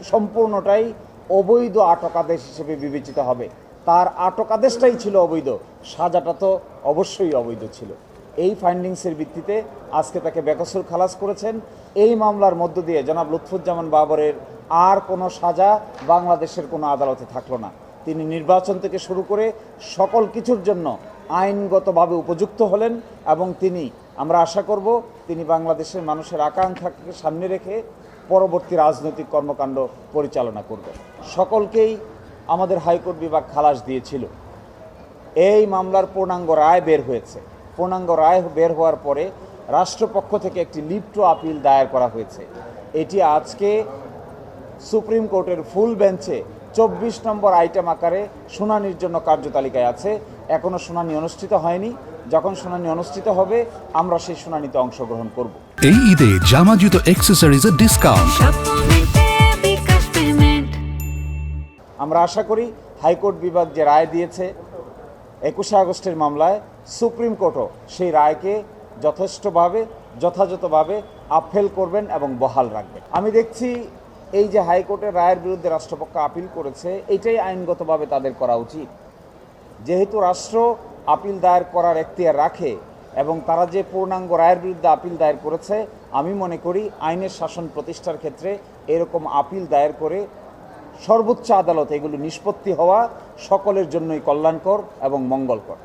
সম্পূর্ণটাই অবৈধ আটক আদেশ হিসেবে বিবেচিত হবে। তার আটক আদেশটাই ছিল অবৈধ, সাজাটা তো অবশ্যই অবৈধ ছিল। এই ফাইন্ডিংসের ভিত্তিতে আজকে তাকে বেকসুর খালাস করেছেন। এই মামলার মধ্য দিয়ে জনাব লুৎফুজ্জামান বাবরের আর কোনো সাজা বাংলাদেশের কোনো আদালতে থাকলো না। তিনি নির্বাচন থেকে শুরু করে সকল কিছুর জন্য আইনগতভাবে উপযুক্ত হলেন এবং আমরা আশা করব তিনি বাংলাদেশের মানুষের আকাঙ্ক্ষাকে সামনে রেখে পরবর্তী রাজনৈতিক কর্মকাণ্ড পরিচালনা করবেন। সকলকেই আমাদের হাইকোর্ট বিভাগ খালাস দিয়েছিল। এই মামলার পূর্ণাঙ্গ রায় বের হয়েছে। পূর্ণাঙ্গ রায় বের হওয়ার পরে রাষ্ট্রপক্ষ থেকে একটি লিভ টু আপিল দায়ের করা হয়েছে। এটি আজকে সুপ্রিম কোর্টের ফুল বেঞ্চে 24 নম্বর আইটেম আকারে শুনানির জন্য কার্যতালিকায় আছে। এখনও শুনানি অনুষ্ঠিত হয়নি। যখন শুনানি অনুষ্ঠিত হবে আমরা সেই শুনানিতে অংশগ্রহণ করব। এই ঈদে জামা জুতো অ্যাক্সেসরিজের ডিসকাউন্ট। আমরা আশা করি হাইকোর্ট বিভাগ যে রায় দিয়েছে 21শে আগস্টের মামলায়, সুপ্রিম কোর্টও সেই রায়কে যথাযথভাবে আপহেল করবেন এবং বহাল রাখবেন। আমি দেখছি এই যে হাইকোর্টের রায়ের বিরুদ্ধে রাষ্ট্রপক্ষ আপিল করেছে, এটাই আইনগতভাবে তাদের করা উচিত। যেহেতু রাষ্ট্র আপিল দায়ের করার এখতিয়ার রাখে এবং তারা যে পূর্ণাঙ্গ রায়ের বিরুদ্ধে আপিল দায়ের করেছে, আমি মনে করি আইনের শাসন প্রতিষ্ঠার ক্ষেত্রে এরকম আপিল দায়ের করে সর্বোচ্চ আদালতে এগুলো নিষ্পত্তি হওয়া সকলের জন্যই কল্যাণকর এবং মঙ্গলকর।